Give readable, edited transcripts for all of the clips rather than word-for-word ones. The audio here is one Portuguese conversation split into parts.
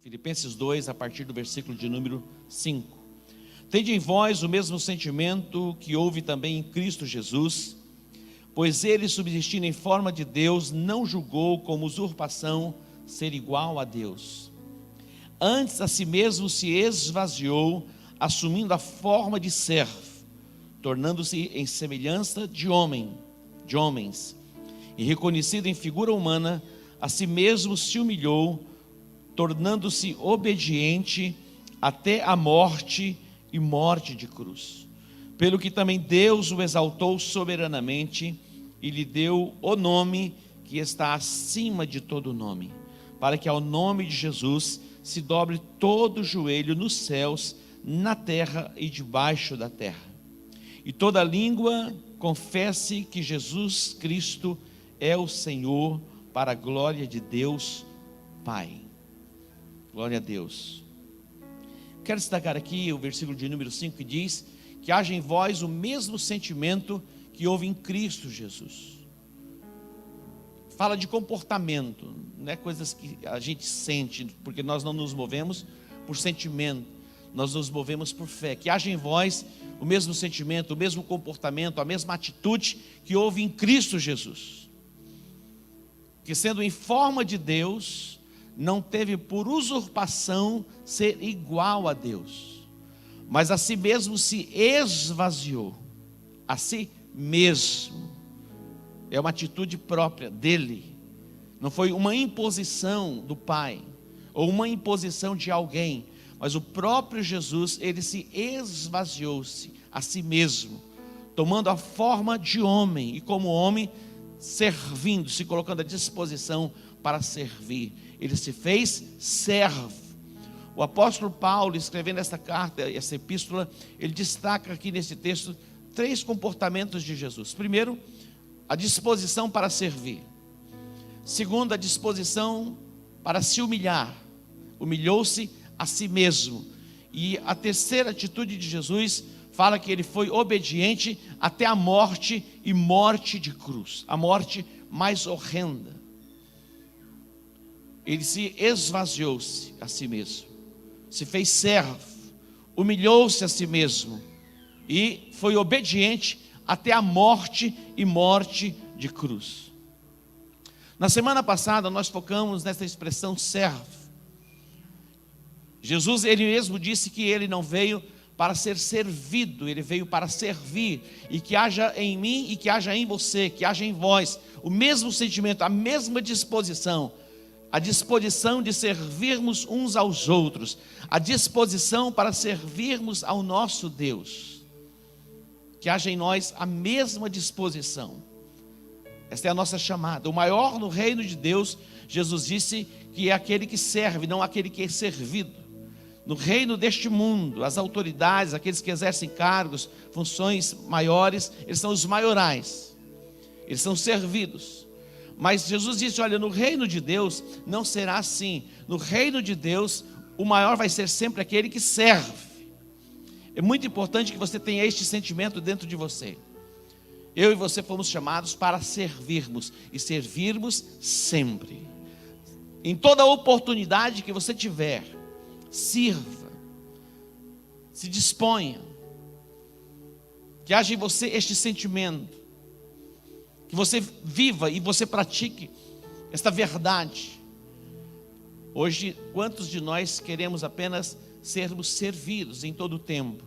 Filipenses 2, a partir do versículo de número 5. Tende em vós o mesmo sentimento que houve também em Cristo Jesus, pois ele, subsistindo em forma de Deus, não julgou como usurpação ser igual a Deus. Antes a si mesmo se esvaziou, assumindo a forma de servo, tornando-se em semelhança de homens, e reconhecido em figura humana, a si mesmo se humilhou, tornando-se obediente até a morte e morte de cruz. Pelo que também Deus o exaltou soberanamente e lhe deu o nome que está acima de todo nome, para que ao nome de Jesus se dobre todo o joelho nos céus, na terra e debaixo da terra, e toda língua confesse que Jesus Cristo é o Senhor, para a glória de Deus Pai. Glória a Deus. Quero destacar aqui o versículo de número 5 que diz que haja em vós o mesmo sentimento que houve em Cristo Jesus. Fala de comportamento, não é coisas que a gente sente, porque nós não nos movemos por sentimento, nós nos movemos por fé. Que haja em vós o mesmo sentimento, o mesmo comportamento, a mesma atitude que houve em Cristo Jesus, que sendo em forma de Deus, não teve por usurpação ser igual a Deus, mas a si mesmo se esvaziou, a si mesmo. É uma atitude própria dele, não foi uma imposição do Pai, ou uma imposição de alguém, mas o próprio Jesus, ele se esvaziou-se a si mesmo, tomando a forma de homem, e como homem, servindo, se colocando à disposição para servir. Ele se fez servo. O apóstolo Paulo, escrevendo esta carta, essa epístola, ele destaca aqui nesse texto 3 comportamentos de Jesus. Primeiro, a disposição para servir. Segundo, a disposição para se humilhar. Humilhou-se a si mesmo. E a terceira atitude de Jesus fala que ele foi obediente até a morte, e morte de cruz, a morte mais horrenda. Ele se esvaziou-se a si mesmo, se fez servo, humilhou-se a si mesmo e foi obediente até a morte e morte de cruz. Na semana passada nós focamos nessa expressão servo. Jesus, ele mesmo disse que ele não veio para ser servido, ele veio para servir, e que haja em mim e que haja em você, que haja em vós o mesmo sentimento, a mesma disposição, a disposição de servirmos uns aos outros, a disposição para servirmos ao nosso Deus, que haja em nós a mesma disposição. Esta é a nossa chamada. O maior no reino de Deus, Jesus disse que é aquele que serve, não aquele que é servido. No reino deste mundo, as autoridades, aqueles que exercem cargos, funções maiores, eles são os maiorais, eles são servidos. Mas Jesus disse, olha, no reino de Deus não será assim. No reino de Deus, o maior vai ser sempre aquele que serve. É muito importante que você tenha este sentimento dentro de você. Eu e você fomos chamados para servirmos, e servirmos sempre. Em toda oportunidade que você tiver, sirva, se disponha, que haja em você este sentimento, que você viva e você pratique esta verdade. Hoje, quantos de nós queremos apenas sermos servidos em todo o tempo?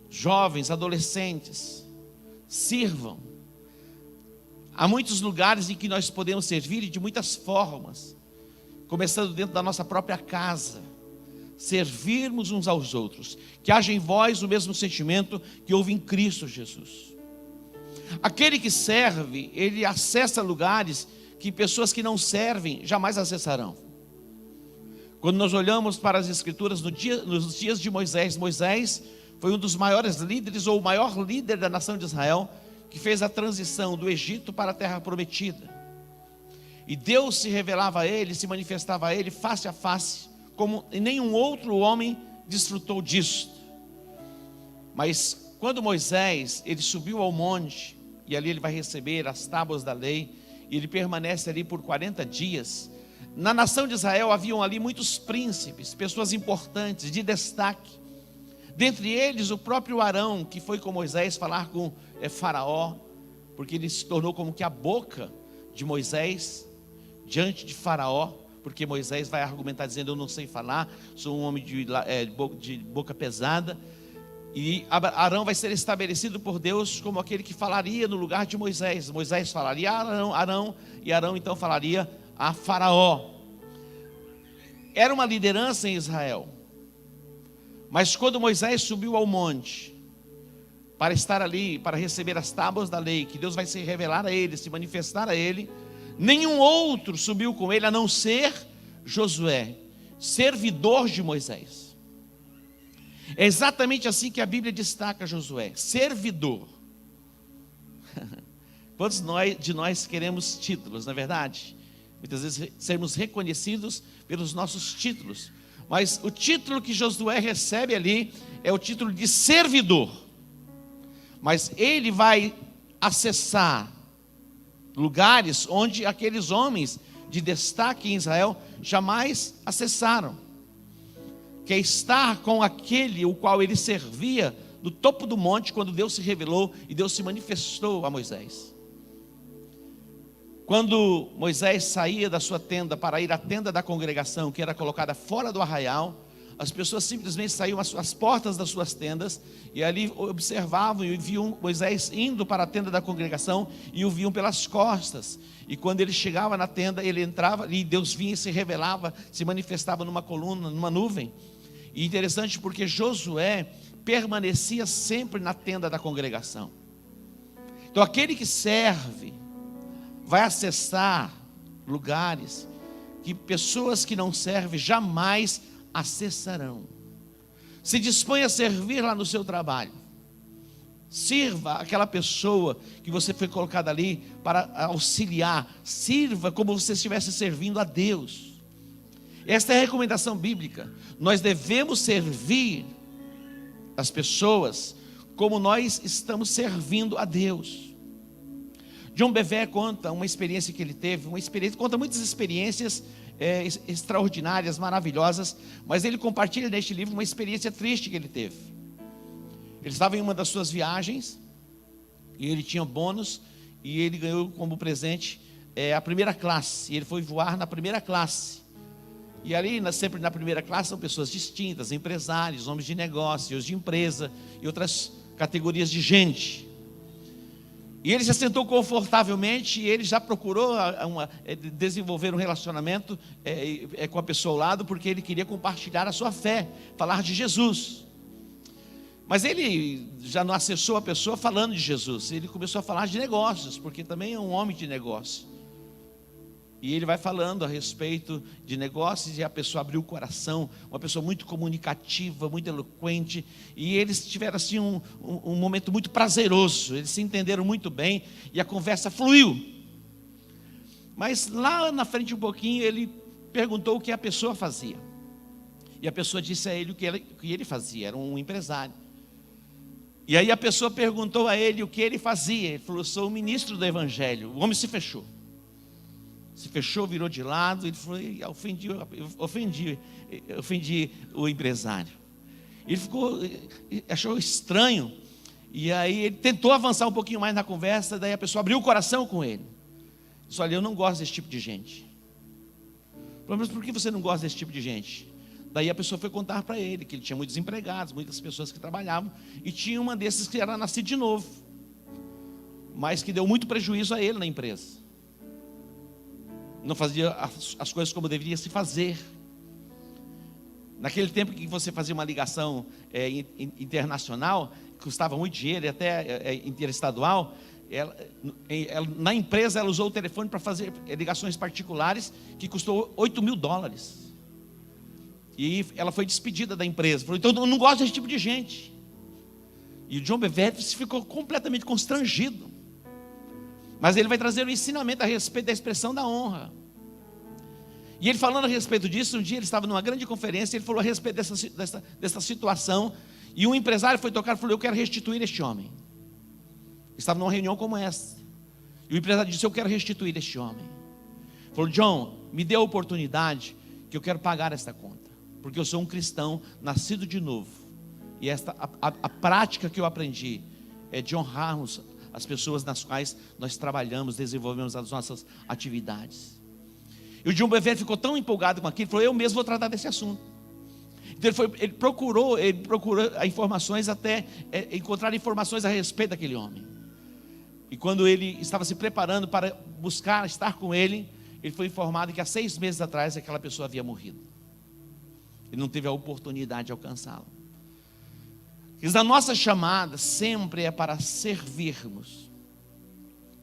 Jovens, adolescentes, sirvam. Há muitos lugares em que nós podemos servir, e de muitas formas, começando dentro da nossa própria casa, servirmos uns aos outros, que haja em vós o mesmo sentimento que houve em Cristo Jesus. Aquele que serve, ele acessa lugares que pessoas que não servem jamais acessarão. Quando nós olhamos para as Escrituras, nos dias de Moisés, Moisés foi um dos maiores líderes, ou o maior líder da nação de Israel, que fez a transição do Egito para a terra prometida. E Deus se revelava a ele, se manifestava a ele face a face, como nenhum outro homem desfrutou disso. Mas quando Moisés, ele subiu ao monte, e ali ele vai receber as tábuas da lei, e ele permanece ali por 40 dias, Na nação de Israel haviam ali muitos príncipes, pessoas importantes, de destaque. Dentre eles o próprio Arão, que foi com Moisés falar com Faraó, porque ele se tornou como que a boca de Moisés diante de Faraó, porque Moisés vai argumentar dizendo: eu não sei falar, sou um homem de boca pesada. E Arão vai ser estabelecido por Deus como aquele que falaria no lugar de Moisés. Moisés falaria a Arão, e Arão então falaria a Faraó. Era uma liderança em Israel. Mas quando Moisés subiu ao monte para estar ali, para receber as tábuas da lei, que Deus vai se revelar a ele, se manifestar a ele, nenhum outro subiu com ele a não ser Josué, servidor de Moisés. É exatamente assim que a Bíblia destaca Josué: servidor. Quantos de nós queremos títulos, não é verdade? Muitas vezes sermos reconhecidos pelos nossos títulos, mas o título que Josué recebe ali é o título de servidor. Mas ele vai acessar lugares onde aqueles homens de destaque em Israel jamais acessaram, que é estar com aquele o qual ele servia no topo do monte, quando Deus se revelou e Deus se manifestou a Moisés. Quando Moisés saía da sua tenda para ir à tenda da congregação, que era colocada fora do arraial, as pessoas simplesmente saíam às portas das suas tendas e ali observavam e viam Moisés indo para a tenda da congregação e o viam pelas costas. E quando ele chegava na tenda, ele entrava e Deus vinha e se revelava, se manifestava numa coluna, numa nuvem. E interessante porque Josué permanecia sempre na tenda da congregação. Então aquele que serve vai acessar lugares que pessoas que não servem jamais acessarão. Se dispõe a servir lá no seu trabalho. Sirva aquela pessoa que você foi colocado ali para auxiliar. Sirva como se estivesse servindo a Deus. Esta é a recomendação bíblica. Nós devemos servir as pessoas como nós estamos servindo a Deus. John Bevere conta uma experiência que ele teve, conta muitas experiências extraordinárias, maravilhosas, mas ele compartilha neste livro uma experiência triste que ele teve. Ele estava em uma das suas viagens e ele tinha bônus e ele ganhou como presente a primeira classe. E ele foi voar na primeira classe. E ali, sempre na primeira classe, são pessoas distintas, empresários, homens de negócios, de empresa e outras categorias de gente. E ele se sentou confortavelmente e ele já procurou desenvolver um relacionamento com a pessoa ao lado, porque ele queria compartilhar a sua fé, falar de Jesus. Mas ele já não acessou a pessoa falando de Jesus, ele começou a falar de negócios, porque também é um homem de negócio. E ele vai falando a respeito de negócios e a pessoa abriu o coração, uma pessoa muito comunicativa, muito eloquente. E eles tiveram assim um momento muito prazeroso, eles se entenderam muito bem e a conversa fluiu. Mas lá na frente um pouquinho ele perguntou o que a pessoa fazia. E a pessoa disse a ele o que ele fazia, era um empresário. E aí a pessoa perguntou a ele o que ele fazia, ele falou: sou o ministro do evangelho. O homem se fechou. Se fechou, virou de lado, ele falou: ofendi o empresário. Ele achou estranho, e aí ele tentou avançar um pouquinho mais na conversa, daí a pessoa abriu o coração com ele. Disse: olha, eu não gosto desse tipo de gente. Mas por que você não gosta desse tipo de gente? Daí a pessoa foi contar para ele que ele tinha muitos empregados, muitas pessoas que trabalhavam, e tinha uma desses que era nascido de novo, mas que deu muito prejuízo a ele na empresa. Não fazia as coisas como deveria se fazer. Naquele tempo que você fazia uma ligação internacional, custava muito dinheiro, até interestadual, na empresa ela usou o telefone para fazer ligações particulares, que custou $8.000. E ela foi despedida da empresa. Falou: então eu não gosto desse tipo de gente. E o John Bevere ficou completamente constrangido. Mas ele vai trazer um ensinamento a respeito da expressão da honra. E ele falando a respeito disso, um dia ele estava numa grande conferência, ele falou a respeito dessa situação, e um empresário foi tocar e falou: eu quero restituir este homem. Estava numa reunião como essa, e o empresário disse: eu quero restituir este homem. Falou: John, me dê a oportunidade que eu quero pagar esta conta, porque eu sou um cristão nascido de novo, e a prática que eu aprendi é de honrarmos as pessoas nas quais nós trabalhamos, desenvolvemos as nossas atividades. E o John Bevere ficou tão empolgado com aquilo, ele falou: eu mesmo vou tratar desse assunto. Então ele procurou informações, até encontrar informações a respeito daquele homem. E quando ele estava se preparando para buscar estar com ele, ele foi informado que há 6 meses atrás aquela pessoa havia morrido. Ele não teve a oportunidade de alcançá-lo. Mas a nossa chamada sempre é para servirmos.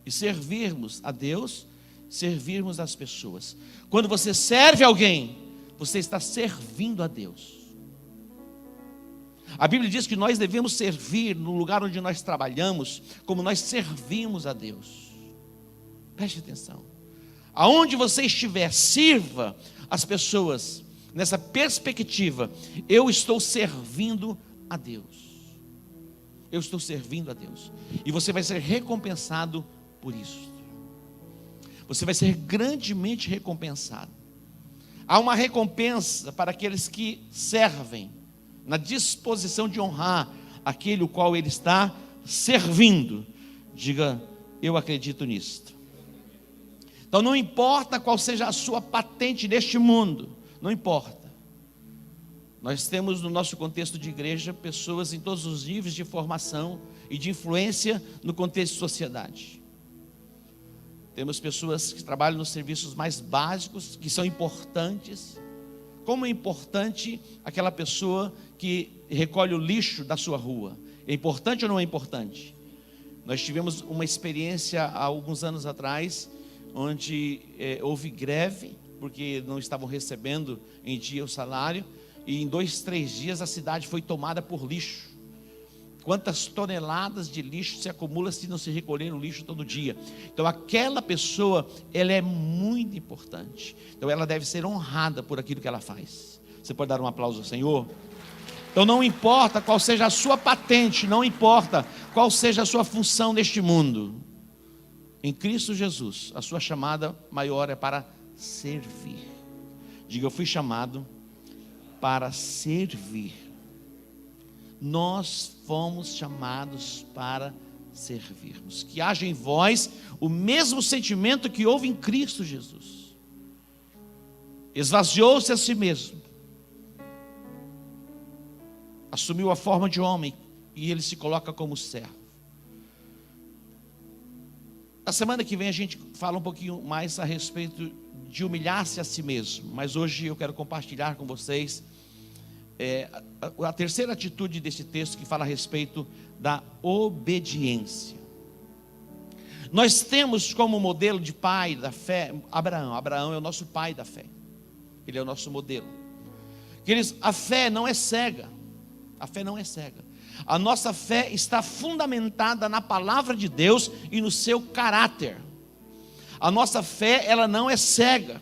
E servirmos a Deus, servirmos as pessoas. Quando você serve alguém, você está servindo a Deus. A Bíblia diz que nós devemos servir no lugar onde nós trabalhamos, como nós servimos a Deus. Preste atenção. Aonde você estiver, sirva as pessoas nessa perspectiva: eu estou servindo a Deus. Eu estou servindo a Deus. E você vai ser recompensado por isso. Você vai ser grandemente recompensado. Há uma recompensa para aqueles que servem, na disposição de honrar aquele o qual ele está servindo. Diga: eu acredito nisto. Então não importa qual seja a sua patente neste mundo, não importa. Nós temos no nosso contexto de igreja pessoas em todos os níveis de formação e de influência no contexto de sociedade. Temos pessoas que trabalham nos serviços mais básicos, que são importantes. Como é importante aquela pessoa que recolhe o lixo da sua rua? É importante ou não é importante? Nós tivemos uma experiência há alguns anos atrás, onde houve greve, porque não estavam recebendo em dia o salário, e em 2, 3 dias a cidade foi tomada por lixo. Quantas toneladas de lixo se acumula se não se recolher o lixo todo dia? Então aquela pessoa, ela é muito importante. Então ela deve ser honrada por aquilo que ela faz. Você pode dar um aplauso ao Senhor? Então não importa qual seja a sua patente, não importa qual seja a sua função neste mundo, em Cristo Jesus, a sua chamada maior é para servir. Diga: eu fui chamado para servir. Nós fomos chamados para servirmos. Que haja em vós o mesmo sentimento que houve em Cristo Jesus. Esvaziou-se a si mesmo, assumiu a forma de homem, e ele se coloca como servo. Na semana que vem a gente fala um pouquinho mais a respeito de humilhar-se a si mesmo, mas hoje eu quero compartilhar com vocês a terceira atitude desse texto, que fala a respeito da obediência. Nós temos como modelo de pai da fé Abraão. Abraão é o nosso pai da fé, ele é o nosso modelo. Queridos, a fé não é cega. A fé não é cega. A nossa fé está fundamentada na palavra de Deus e no seu caráter. A nossa fé, ela não é cega.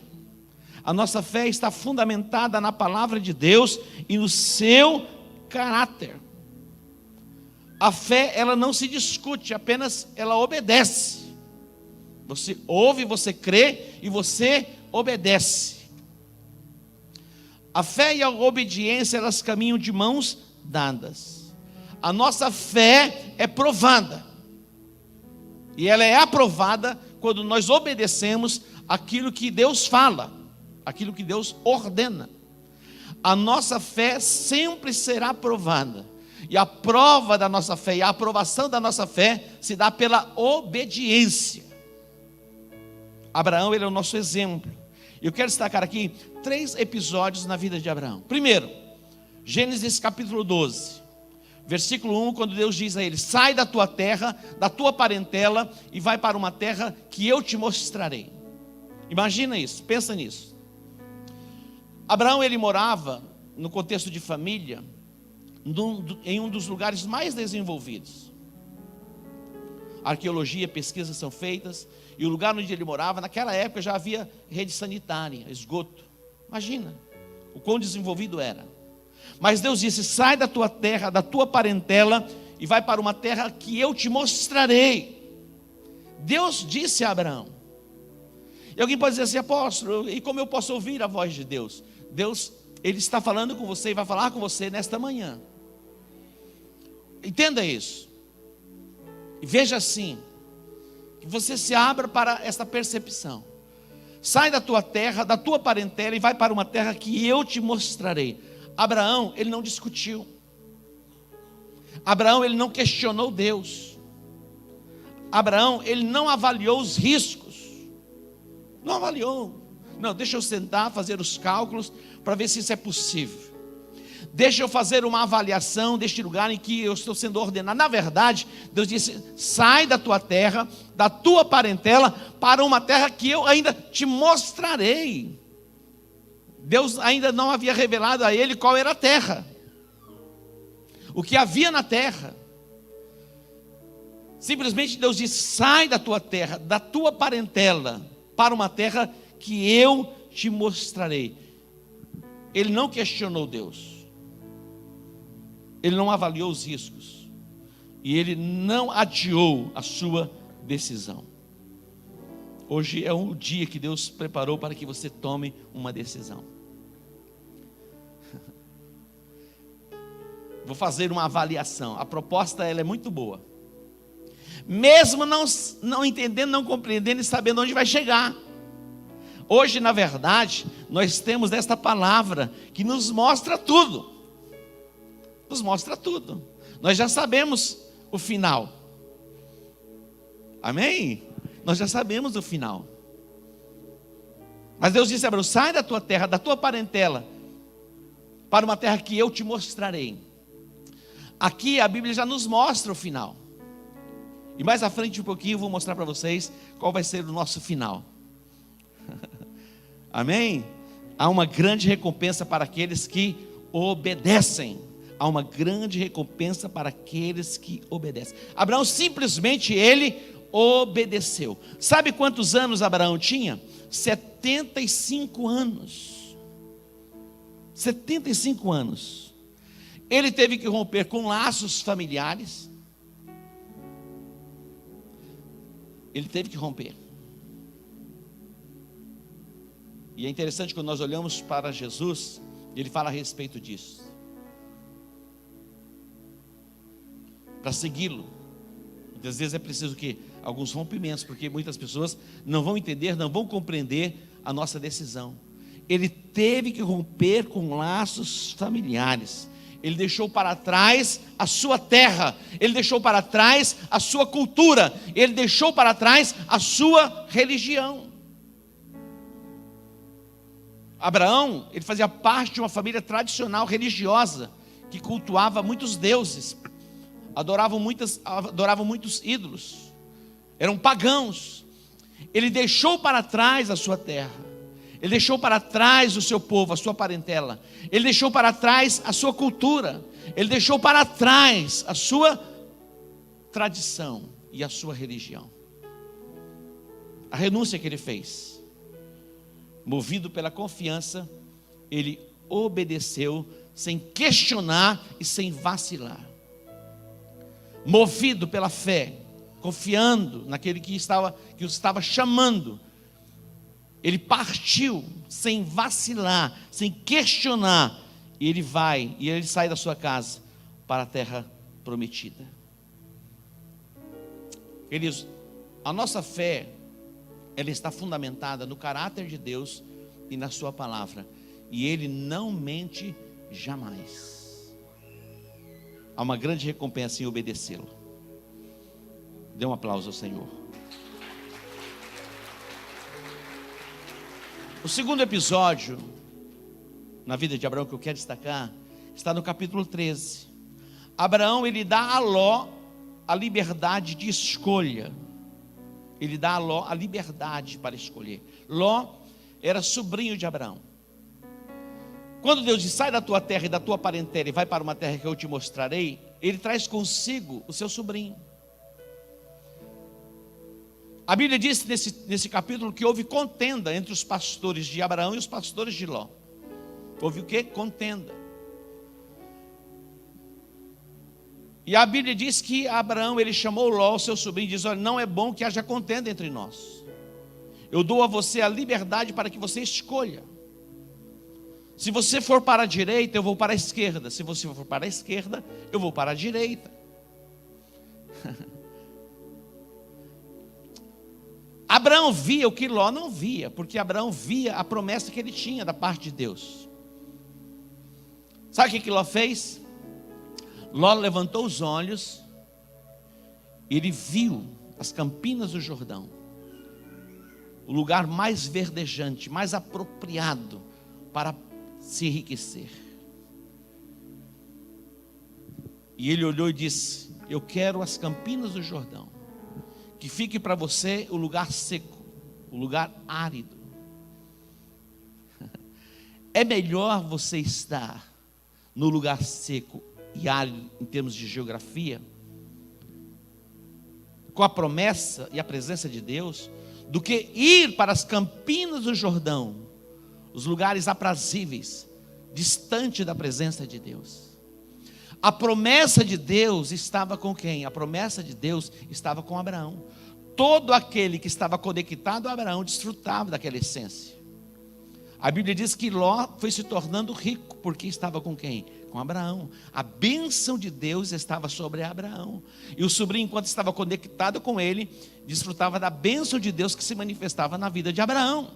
A nossa fé está fundamentada na palavra de Deus e no seu caráter. A fé, ela não se discute, apenas ela obedece. Você ouve, você crê e você obedece. A fé e a obediência, elas caminham de mãos dadas. A nossa fé é provada, e ela é aprovada quando nós obedecemos aquilo que Deus fala, aquilo que Deus ordena. A nossa fé sempre será provada, e a prova da nossa fé e a aprovação da nossa fé se dá pela obediência. Abraão, ele é o nosso exemplo. Eu quero destacar aqui 3 episódios na vida de Abraão. Primeiro, Gênesis capítulo 12, versículo 1, quando Deus diz a ele: sai da tua terra, da tua parentela, e vai para uma terra que eu te mostrarei. Imagina isso, pensa nisso. Abraão, ele morava no contexto de família, em um dos lugares mais desenvolvidos. Arqueologia, pesquisas são feitas, e o lugar onde ele morava, naquela época já havia rede sanitária, esgoto. Imagina o quão desenvolvido era. Mas Deus disse: sai da tua terra, da tua parentela, e vai para uma terra que eu te mostrarei. Deus disse a Abraão. E alguém pode dizer assim: apóstolo, e como eu posso ouvir a voz de Deus? Deus, Ele está falando com você e vai falar com você nesta manhã. Entenda isso. E veja assim, que você se abra para essa percepção. Sai da tua terra, da tua parentela e vai para uma terra que eu te mostrarei. Abraão, ele não discutiu. Abraão, ele não questionou Deus. Abraão, ele não avaliou os riscos. Não avaliou. Não, deixa eu sentar, fazer os cálculos para ver se isso é possível. Deixa eu fazer uma avaliação deste lugar em que eu estou sendo ordenado. Na verdade, Deus disse: sai da tua terra, da tua parentela, para uma terra que eu ainda te mostrarei. Deus ainda não havia revelado a ele qual era a terra, o que havia na terra. Simplesmente Deus disse: sai da tua terra, da tua parentela, para uma terra que eu te mostrarei. Ele não questionou Deus. Ele não avaliou os riscos. E ele não adiou a sua decisão. Hoje é um dia que Deus preparou para que você tome uma decisão. Vou fazer uma avaliação. A proposta, ela é muito boa. Mesmo não entendendo, não compreendendo e sabendo onde vai chegar. Hoje, na verdade, nós temos esta palavra que nos mostra tudo. Nos mostra tudo. Nós já sabemos o final. Amém? Nós já sabemos o final. Mas Deus disse a Abraão: sai da tua terra, da tua parentela, para uma terra que eu te mostrarei. Aqui a Bíblia já nos mostra o final. E mais à frente um pouquinho eu vou mostrar para vocês qual vai ser o nosso final. Amém? Há uma grande recompensa para aqueles que obedecem. Há uma grande recompensa para aqueles que obedecem. Abraão simplesmente ele obedeceu. Sabe quantos anos Abraão tinha? 75 anos. 75 anos. Ele teve que romper com laços familiares. Ele teve que romper. E é interessante quando nós olhamos para Jesus, ele fala a respeito disso. Para segui-lo, muitas vezes é preciso que alguns rompimentos, porque muitas pessoas não vão entender, não vão compreender a nossa decisão. Ele teve que romper com laços familiares. Ele deixou para trás a sua terra, ele deixou para trás a sua cultura, ele deixou para trás a sua religião. Abraão, ele fazia parte de uma família tradicional religiosa, que cultuava muitos deuses, adoravam muitos ídolos, eram pagãos. Ele deixou para trás a sua terra, ele deixou para trás o seu povo, a sua parentela, ele deixou para trás a sua cultura, ele deixou para trás a sua tradição e a sua religião. A renúncia que ele fez, movido pela confiança, ele obedeceu sem questionar e sem vacilar. Movido pela fé, confiando naquele que o estava chamando, ele partiu sem vacilar, sem questionar, e ele sai da sua casa para a terra prometida. Queridos, a nossa fé, ela está fundamentada no caráter de Deus e na sua palavra, e Ele não mente jamais. Há uma grande recompensa em obedecê-lo. Dê um aplauso ao Senhor. O segundo episódio na vida de Abraão que eu quero destacar está no capítulo 13. Abraão, ele dá a Ló a liberdade de escolha. Ele dá a Ló a liberdade para escolher. Ló era sobrinho de Abraão. Quando Deus diz: sai da tua terra e da tua parentela e vai para uma terra que eu te mostrarei, ele traz consigo o seu sobrinho. A Bíblia diz nesse capítulo que houve contenda entre os pastores de Abraão e os pastores de Ló. Houve o quê? Contenda. E a Bíblia diz que Abraão, ele chamou Ló, seu sobrinho, e diz: olha, não é bom que haja contenda entre nós. Eu dou a você a liberdade para que você escolha. Se você for para a direita, eu vou para a esquerda. Se você for para a esquerda, eu vou para a direita. Abraão via o que Ló não via, porque Abraão via a promessa que ele tinha da parte de Deus. Sabe o que Ló fez? Ló levantou os olhos e ele viu as campinas do Jordão, o lugar mais verdejante, mais apropriado para se enriquecer. E ele olhou e disse: eu quero as campinas do Jordão, que fique para você o lugar seco, o lugar árido. É melhor você estar no lugar seco e árido em termos de geografia, com a promessa e a presença de Deus, do que ir para as campinas do Jordão, os lugares aprazíveis, distante da presença de Deus. A promessa de Deus estava com quem? A promessa de Deus estava com Abraão. Todo aquele que estava conectado a Abraão desfrutava daquela essência. A Bíblia diz que Ló foi se tornando rico, porque estava com quem? Com Abraão. A bênção de Deus estava sobre Abraão. E o sobrinho, enquanto estava conectado com ele, desfrutava da bênção de Deus que se manifestava na vida de Abraão.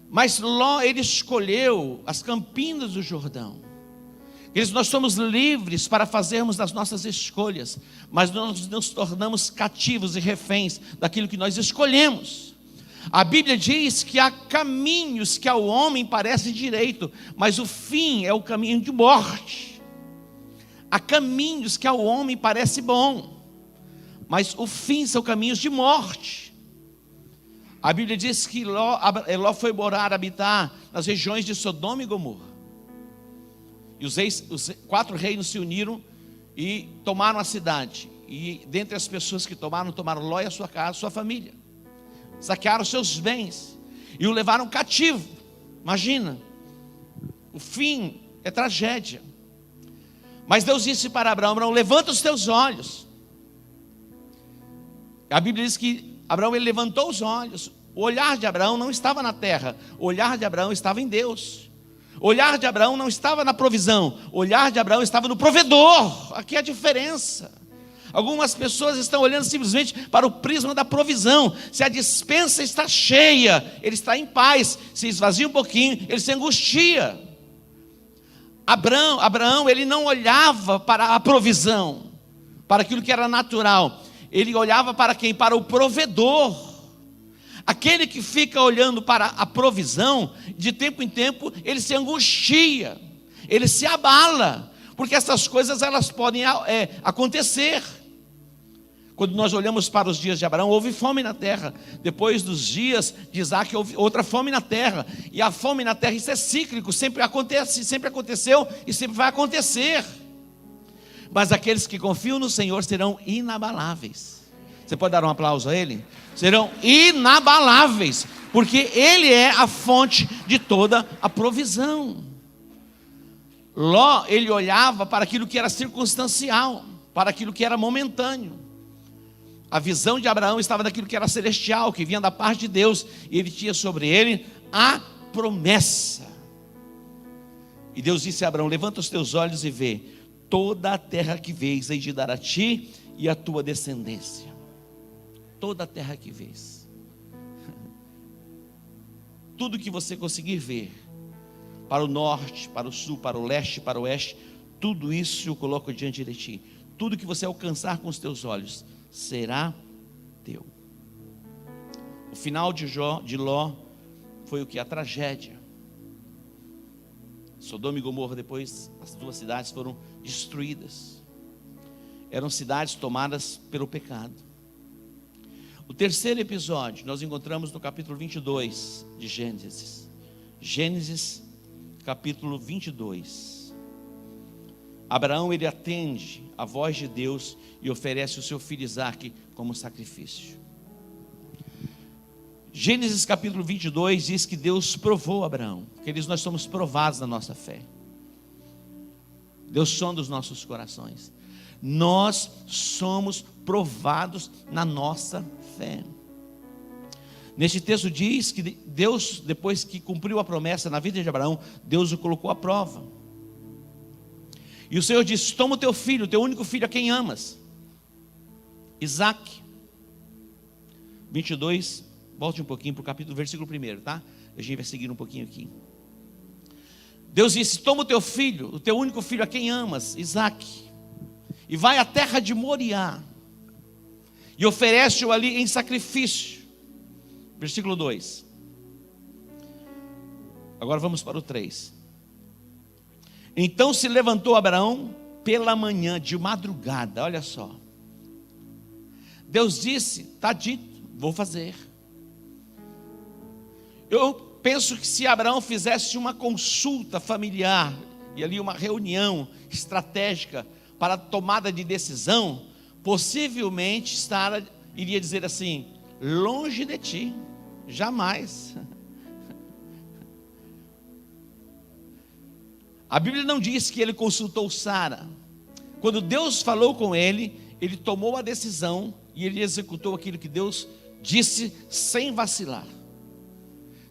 Mas Ló, ele escolheu as campinas do Jordão. Nós somos livres para fazermos as nossas escolhas, mas nós nos tornamos cativos e reféns daquilo que nós escolhemos. A Bíblia diz que há caminhos que ao homem parecem direito, mas o fim é o caminho de morte. Há caminhos que ao homem parece bom, mas o fim são caminhos de morte. A Bíblia diz que Ló foi morar, habitar nas regiões de Sodoma e Gomorra. E os 4 reinos se uniram e tomaram a cidade. E dentre as pessoas que tomaram Ló e a sua casa, sua família. Saquearam seus bens e o levaram cativo. Imagina, o fim é tragédia. Mas Deus disse para Abraão: Abraão, levanta os teus olhos. A Bíblia diz que Abraão, ele levantou os olhos. O olhar de Abraão não estava na terra, o olhar de Abraão estava em Deus. O olhar de Abraão não estava na provisão, o olhar de Abraão estava no provedor. Aqui é a diferença. Algumas pessoas estão olhando simplesmente para o prisma da provisão. Se a despensa está cheia, ele está em paz. Se esvazia um pouquinho, ele se angustia. Abraão, ele não olhava para a provisão, para aquilo que era natural. Ele olhava para quem? Para o provedor. Aquele que fica olhando para a provisão, de tempo em tempo, ele se angustia, ele se abala, porque essas coisas elas podem acontecer. Quando nós olhamos para os dias de Abraão, houve fome na terra. Depois dos dias de Isaac, houve outra fome na terra. E a fome na terra, isso é cíclico, sempre acontece, sempre aconteceu e sempre vai acontecer. Mas aqueles que confiam no Senhor serão inabaláveis. Você pode dar um aplauso a Ele? Serão inabaláveis, porque Ele é a fonte de toda a provisão. Ló, ele olhava para aquilo que era circunstancial, para aquilo que era momentâneo. A visão de Abraão estava naquilo que era celestial, que vinha da parte de Deus, e ele tinha sobre ele a promessa. E Deus disse a Abraão: levanta os teus olhos e vê, toda a terra que vês, hei de dar a ti e a tua descendência. Toda a terra que vês, tudo que você conseguir ver, para o norte, para o sul, para o leste, para o oeste, tudo isso eu coloco diante de ti. Tudo que você alcançar com os teus olhos será teu. O final de Ló foi o que? A tragédia. Sodoma e Gomorra, depois as 2 cidades foram destruídas. Eram cidades tomadas pelo pecado. O terceiro episódio nós encontramos no capítulo 22 de Gênesis. Gênesis capítulo 22. Abraão, ele atende a voz de Deus e oferece o seu filho Isaque como sacrifício. Gênesis capítulo 22 diz que Deus provou Abraão. Queridos, nós somos provados na nossa fé. Deus sonda os nossos corações. Nós somos provados na nossa fé. Neste texto diz que Deus, depois que cumpriu a promessa na vida de Abraão, Deus o colocou à prova. E o Senhor disse: toma o teu filho, o teu único filho a quem amas, Isaque. 22, volte um pouquinho para o capítulo, versículo 1, tá? A gente vai seguir um pouquinho aqui. Deus disse: toma o teu filho, o teu único filho a quem amas, Isaque, e vai à terra de Moriá, e oferece-o ali em sacrifício. Versículo 2. Agora vamos para o 3. Então se levantou Abraão pela manhã, de madrugada, olha só. Deus disse: está dito, vou fazer. Eu penso que se Abraão fizesse uma consulta familiar, e ali uma reunião estratégica para a tomada de decisão, possivelmente Sara iria dizer assim: longe de ti, jamais. A Bíblia não diz que ele consultou Sara. Quando Deus falou com ele, ele tomou a decisão e ele executou aquilo que Deus disse sem vacilar.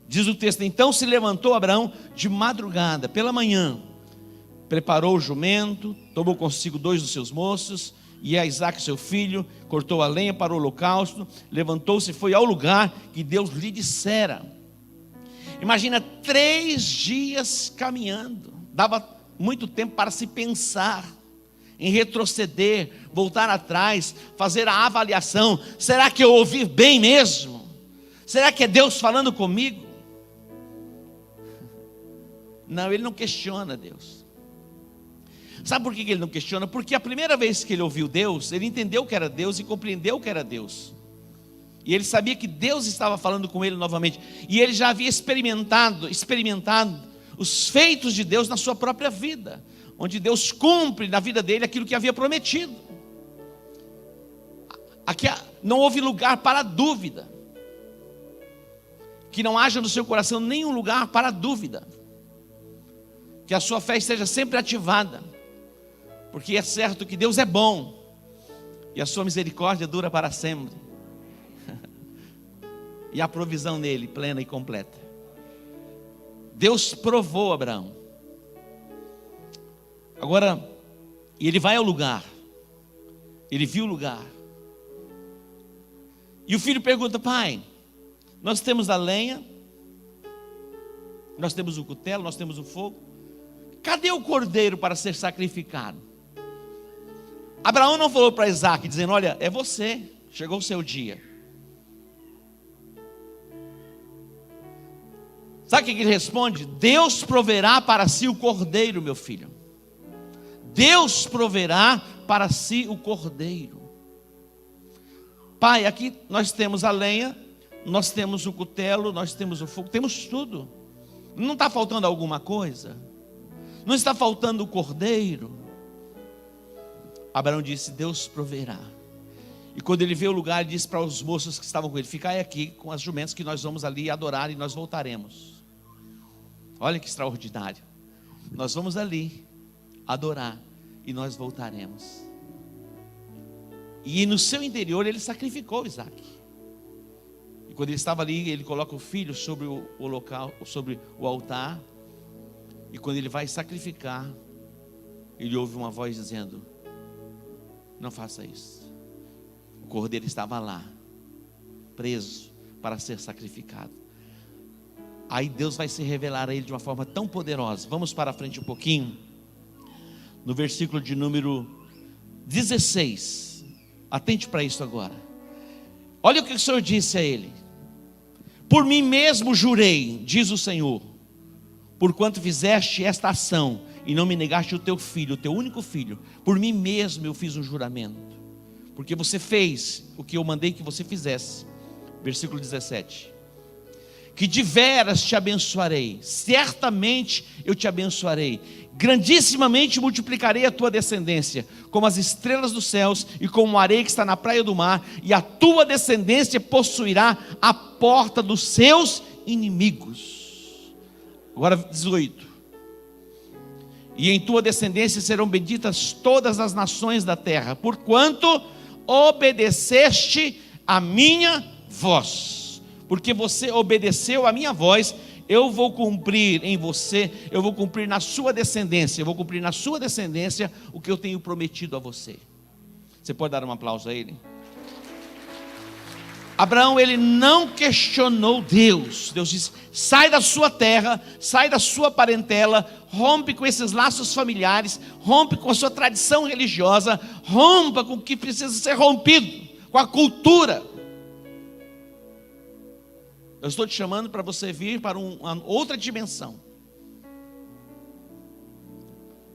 Diz o texto: então se levantou Abraão de madrugada, pela manhã, preparou o jumento, tomou consigo 2 dos seus moços e a Isaque seu filho, cortou a lenha para o holocausto, levantou-se e foi ao lugar que Deus lhe dissera. Imagina 3 dias caminhando, dava muito tempo para se pensar, em retroceder, voltar atrás, fazer a avaliação: será que eu ouvi bem mesmo? Será que é Deus falando comigo? Não, ele não questiona Deus. Sabe por que ele não questiona? Porque a primeira vez que ele ouviu Deus, ele entendeu que era Deus e compreendeu que era Deus. E ele sabia que Deus estava falando com ele novamente. E ele já havia experimentado os feitos de Deus na sua própria vida, onde Deus cumpre na vida dele aquilo que havia prometido. Aqui não houve lugar para dúvida. Que não haja no seu coração nenhum lugar para dúvida. Que a sua fé esteja sempre ativada, porque é certo que Deus é bom e a sua misericórdia dura para sempre. E a provisão nele plena e completa. Deus provou Abraão. Agora, ele vai ao lugar, ele viu o lugar, e o filho pergunta: pai, nós temos a lenha, nós temos o cutelo, nós temos o fogo, cadê o cordeiro para ser sacrificado? Abraão não falou para Isaque dizendo: olha, é você, chegou o seu dia. Sabe o que ele responde? Deus proverá para si o cordeiro, meu filho. Deus proverá para si o cordeiro. Pai, aqui nós temos a lenha, nós temos o cutelo, nós temos o fogo, temos tudo. Não está faltando alguma coisa? Não está faltando o cordeiro? Abraão disse: Deus proverá. E quando ele vê o lugar, ele disse para os moços que estavam com ele: ficai aqui com as jumentas, que nós vamos ali adorar e nós voltaremos. Olha que extraordinário. Nós vamos ali adorar e nós voltaremos. E no seu interior ele sacrificou Isaque. E quando ele estava ali, ele coloca o filho sobre o local, sobre o altar. E quando ele vai sacrificar, ele ouve uma voz dizendo: não faça isso. O cordeiro estava lá, preso para ser sacrificado. Aí Deus vai se revelar a ele de uma forma tão poderosa. Vamos para frente um pouquinho. No versículo de número 16. Atente para isso agora. Olha o que o Senhor disse a ele: por mim mesmo jurei, diz o Senhor, porquanto fizeste esta ação e não me negaste o teu filho, o teu único filho. Por mim mesmo eu fiz um juramento, porque você fez o que eu mandei que você fizesse. Versículo 17. Que de veras te abençoarei, certamente eu te abençoarei, grandissimamente multiplicarei a tua descendência, como as estrelas dos céus e como a areia que está na praia do mar, e a tua descendência possuirá a porta dos seus inimigos. Agora 18. E em tua descendência serão benditas todas as nações da terra, porquanto obedeceste a minha voz. porque você obedeceu a minha voz, eu vou cumprir em você, eu vou cumprir na sua descendência, eu vou cumprir na sua descendência o que eu tenho prometido a você. Você pode dar um aplauso a ele? Abraão, ele não questionou Deus. Deus disse: sai da sua terra, sai da sua parentela, rompe com esses laços familiares, rompe com a sua tradição religiosa, rompa com o que precisa ser rompido, com a cultura. Eu estou te chamando para você vir para uma outra dimensão.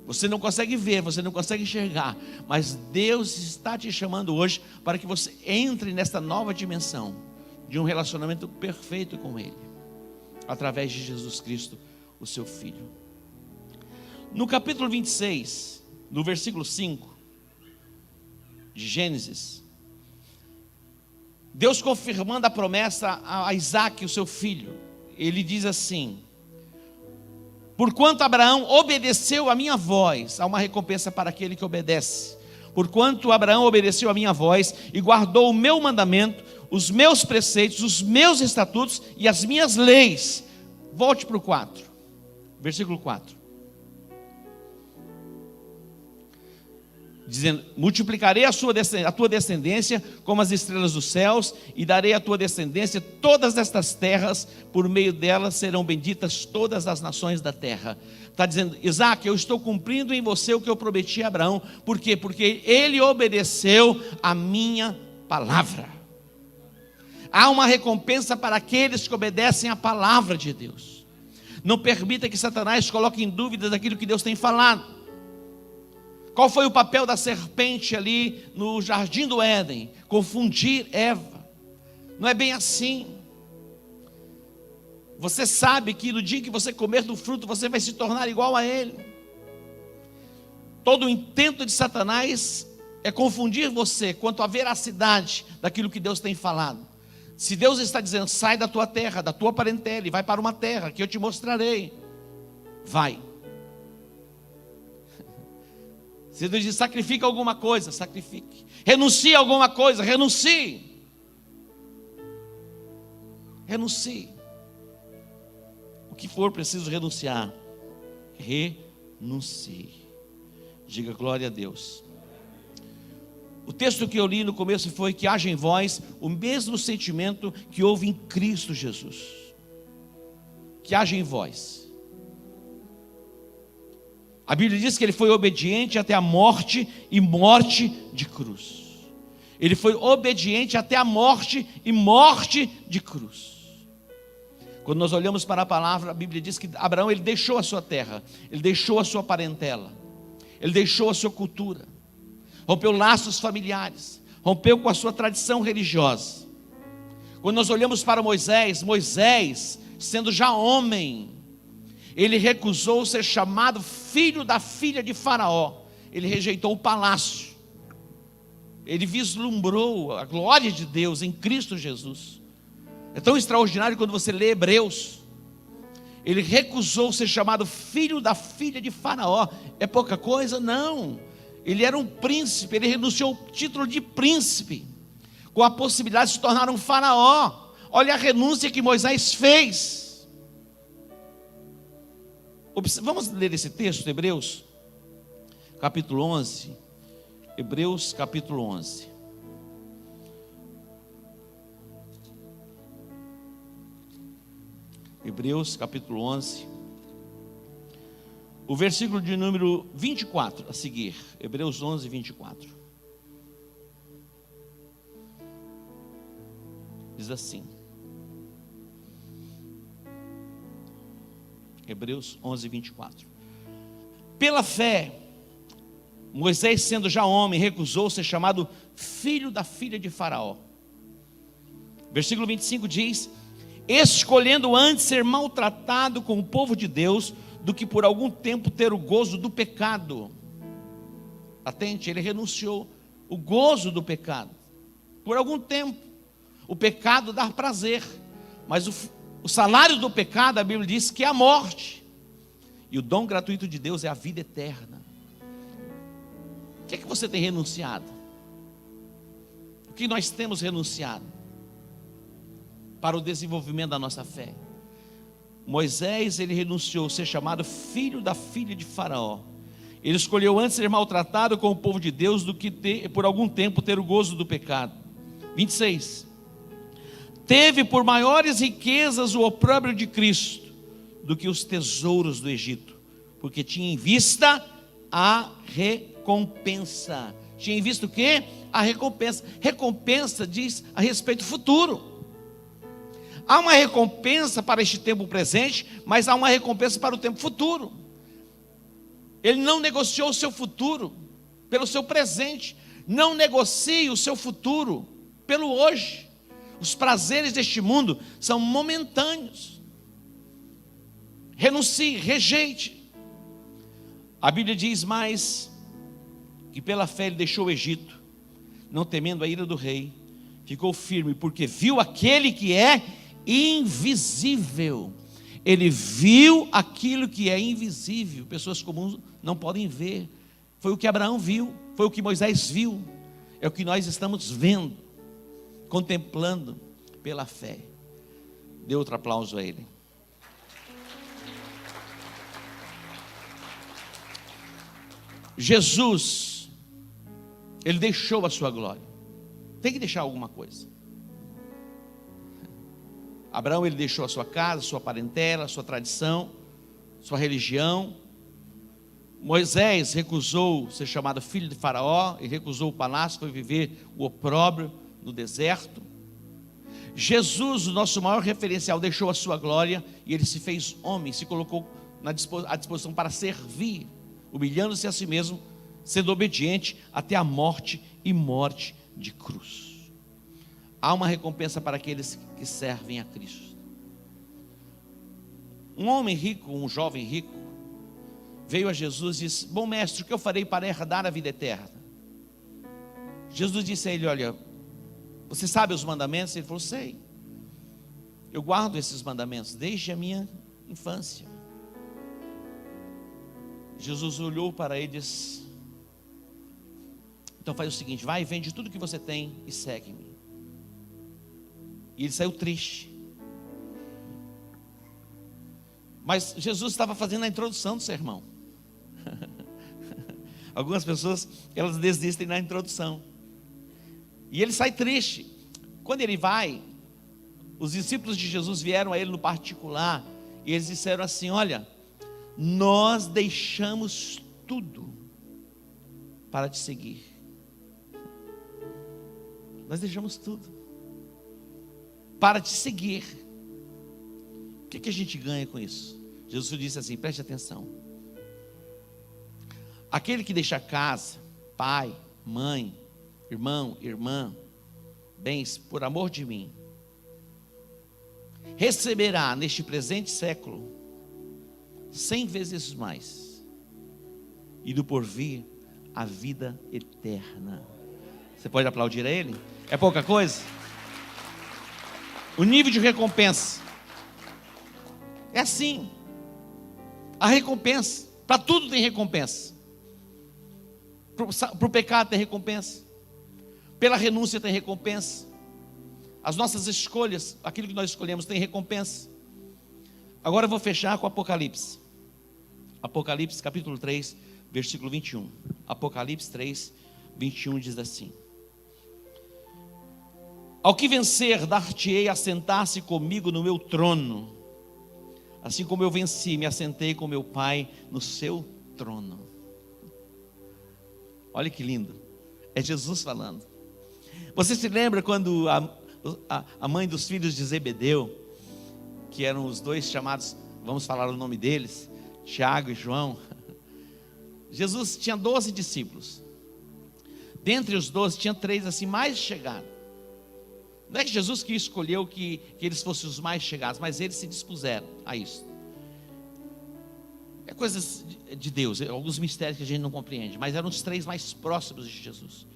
Você não consegue ver, você não consegue enxergar, mas Deus está te chamando hoje para que você entre nesta nova dimensão de um relacionamento perfeito com Ele, através de Jesus Cristo, o seu Filho. No capítulo 26, no versículo 5 de Gênesis, Deus confirmando a promessa a Isaac, o seu filho, ele diz assim: porquanto Abraão obedeceu a minha voz, há uma recompensa para aquele que obedece. Porquanto Abraão obedeceu a minha voz e guardou o meu mandamento, os meus preceitos, os meus estatutos e as minhas leis. Volte para o 4, versículo 4. Dizendo: multiplicarei a tua descendência como as estrelas dos céus, e darei à tua descendência todas estas terras, por meio delas serão benditas todas as nações da terra. Está dizendo: Isaac, eu estou cumprindo em você o que eu prometi a Abraão. Por quê? Porque ele obedeceu a minha palavra. Há uma recompensa para aqueles que obedecem a palavra de Deus. Não permita que Satanás coloque em dúvidas aquilo que Deus tem falado. Qual foi o papel da serpente ali no jardim do Éden? Confundir Eva. Não é bem assim. Você sabe que no dia que você comer do fruto, você vai se tornar igual a ele. Todo o intento de Satanás é confundir você quanto à veracidade daquilo que Deus tem falado. Se Deus está dizendo: sai da tua terra, da tua parentela, e vai para uma terra que eu te mostrarei, vai. Se Deus diz: sacrifica alguma coisa, sacrifique. Renuncia a alguma coisa, renuncie. Renuncie. O que for preciso renunciar, renuncie. Diga glória a Deus. O texto que eu li no começo foi que haja em vós o mesmo sentimento que houve em Cristo Jesus. Que haja em vós. A Bíblia diz que ele foi obediente até a morte, e morte de cruz. Ele foi obediente até a morte e morte de cruz. Quando nós olhamos para a palavra, a Bíblia diz que Abraão, ele deixou a sua terra, ele deixou a sua parentela, ele deixou a sua cultura, rompeu laços familiares, rompeu com a sua tradição religiosa. Quando nós olhamos para Moisés, sendo já homem, ele recusou ser chamado filho da filha de Faraó. Ele rejeitou o palácio. Ele vislumbrou a glória de Deus em Cristo Jesus. É tão extraordinário quando você lê Hebreus. Ele recusou ser chamado filho da filha de Faraó. É pouca coisa? Não. Ele era um príncipe, ele renunciou ao título de príncipe, com a possibilidade de se tornar um faraó. Olha a renúncia que Moisés fez. Vamos ler esse texto, Hebreus, capítulo 11. Hebreus, capítulo 11. Hebreus, capítulo 11. O versículo de número 24 a seguir. Hebreus 11, 24. Diz assim. Hebreus 11, 24. Pela fé, Moisés, sendo já homem, recusou ser chamado filho da filha de Faraó. Versículo 25 diz: escolhendo antes ser maltratado com o povo de Deus, do que por algum tempo ter o gozo do pecado. Atente, ele renunciou o gozo do pecado. Por algum tempo. O pecado dá prazer, mas o salário do pecado, a Bíblia diz que é a morte. E o dom gratuito de Deus é a vida eterna. O que é que você tem renunciado? O que nós temos renunciado? para o desenvolvimento da nossa fé. Moisés, ele renunciou a ser chamado filho da filha de Faraó. Ele escolheu antes ser maltratado com o povo de Deus do que por algum tempo ter o gozo do pecado. 26. Teve por maiores riquezas o opróbrio de Cristo do que os tesouros do Egito, porque tinha em vista a recompensa. Tinha em vista o quê? A recompensa. Recompensa diz a respeito do futuro. Há uma recompensa para este tempo presente, mas há uma recompensa para o tempo futuro. Ele não negociou o seu futuro pelo seu presente. Não negocie o seu futuro pelo hoje. Os prazeres deste mundo são momentâneos. Renuncie, rejeite. A Bíblia diz mais que pela fé ele deixou o Egito, não temendo a ira do rei, ficou firme porque viu aquele que é invisível. Ele viu aquilo que é invisível. Pessoas comuns não podem ver. Foi o que Abraão viu, foi o que Moisés viu, é o que nós estamos vendo, contemplando pela fé. Dê outro aplauso a ele. Jesus, ele deixou a sua glória. Tem que deixar alguma coisa. Abraão, ele deixou a sua casa, sua parentela, sua tradição, sua religião. Moisés recusou ser chamado filho de Faraó, ele recusou o palácio, foi viver o opróbrio no deserto. Jesus, o nosso maior referencial, deixou a sua glória e ele se fez homem, se colocou à disposição para servir, humilhando-se a si mesmo, sendo obediente até a morte e morte de cruz. Há uma recompensa para aqueles que servem a Cristo. Um homem rico, um jovem rico, veio a Jesus e disse: bom mestre, o que eu farei para herdar a vida eterna? Jesus disse a ele: olha, você sabe os mandamentos? Ele falou: sei, eu guardo esses mandamentos desde a minha infância. Jesus olhou para ele e disse: então faz o seguinte, vai e vende tudo que você tem e segue-me. E ele saiu triste. Mas Jesus estava fazendo a introdução do sermão. Algumas pessoas, elas desistem na introdução. E ele sai triste. Quando ele vai, os discípulos de Jesus vieram a ele no particular, e eles disseram assim: olha, nós deixamos tudo para te seguir. Nós deixamos tudo para te seguir. O que a gente ganha com isso? Jesus disse assim, preste atenção: aquele que deixa casa, pai, mãe, irmão, irmã, bens, por amor de mim, receberá neste presente século 100 vezes mais, e do porvir a vida eterna. Você pode aplaudir a ele? É pouca coisa? O nível de recompensa é assim. A recompensa, para tudo tem recompensa. Para o pecado tem recompensa, pela renúncia tem recompensa, as nossas escolhas, aquilo que nós escolhemos tem recompensa. Agora eu vou fechar com Apocalipse. Apocalipse capítulo 3, versículo 21. Apocalipse 3, 21 diz assim: ao que vencer, dar-te-ei a sentar-se comigo no meu trono, assim como eu venci, me assentei com meu Pai no seu trono. Olha que lindo, é Jesus falando. Você se lembra quando a mãe dos filhos de Zebedeu, que eram os dois chamados, vamos falar o nome deles, Tiago e João. Jesus tinha 12 discípulos. Dentre os 12 tinha 3 assim mais chegados. Não é que Jesus que escolheu que eles fossem os mais chegados, mas eles se dispuseram a isso. É coisas de Deus, alguns mistérios que a gente não compreende, mas eram os 3 mais próximos de Jesus.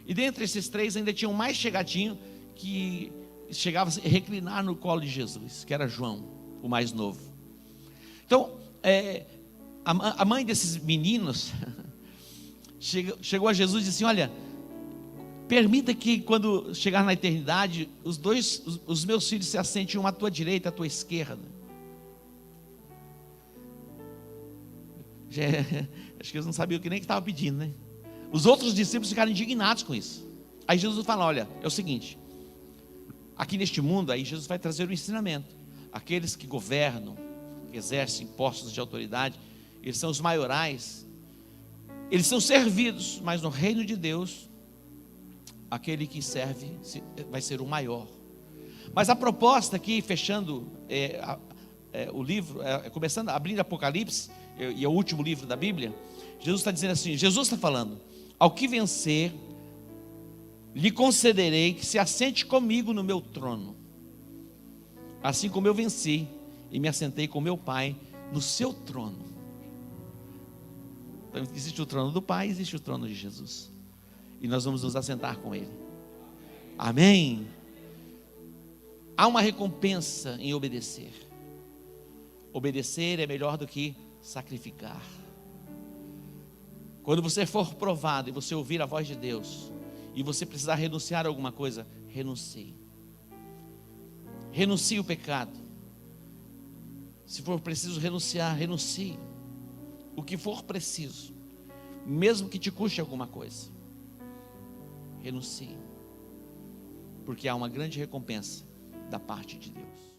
E dentre esses 3 ainda tinha um mais chegadinho, que chegava a reclinar no colo de Jesus, que era João, o mais novo. Então, a mãe desses meninos chegou a Jesus e disse assim: olha, Permita que quando chegar na eternidade, os meus filhos se assentem um à tua direita, à tua esquerda. Acho que eles não sabiam o que nem que estava pedindo, né? Os outros discípulos ficaram indignados com isso. Aí Jesus fala: olha, é o seguinte, aqui neste mundo, aí Jesus vai trazer o ensinamento. Aqueles que governam, que exercem postos de autoridade, eles são os maiorais, eles são servidos, mas no reino de Deus, aquele que serve vai ser o maior. Mas a proposta aqui, fechando o livro, começando, abrindo Apocalipse, e é o último livro da Bíblia, Jesus está dizendo assim, Jesus está falando: ao que vencer, lhe concederei que se assente comigo no meu trono, assim como eu venci e me assentei com meu Pai no seu trono. Então existe o trono do Pai, existe o trono de Jesus, e nós vamos nos assentar com Ele. Amém? Há uma recompensa em obedecer. Obedecer é melhor do que sacrificar. Quando você for provado e você ouvir a voz de Deus, e você precisar renunciar a alguma coisa, renuncie. Renuncie o pecado. Se for preciso renunciar, renuncie. O que for preciso, mesmo que te custe alguma coisa, renuncie. Porque há uma grande recompensa da parte de Deus.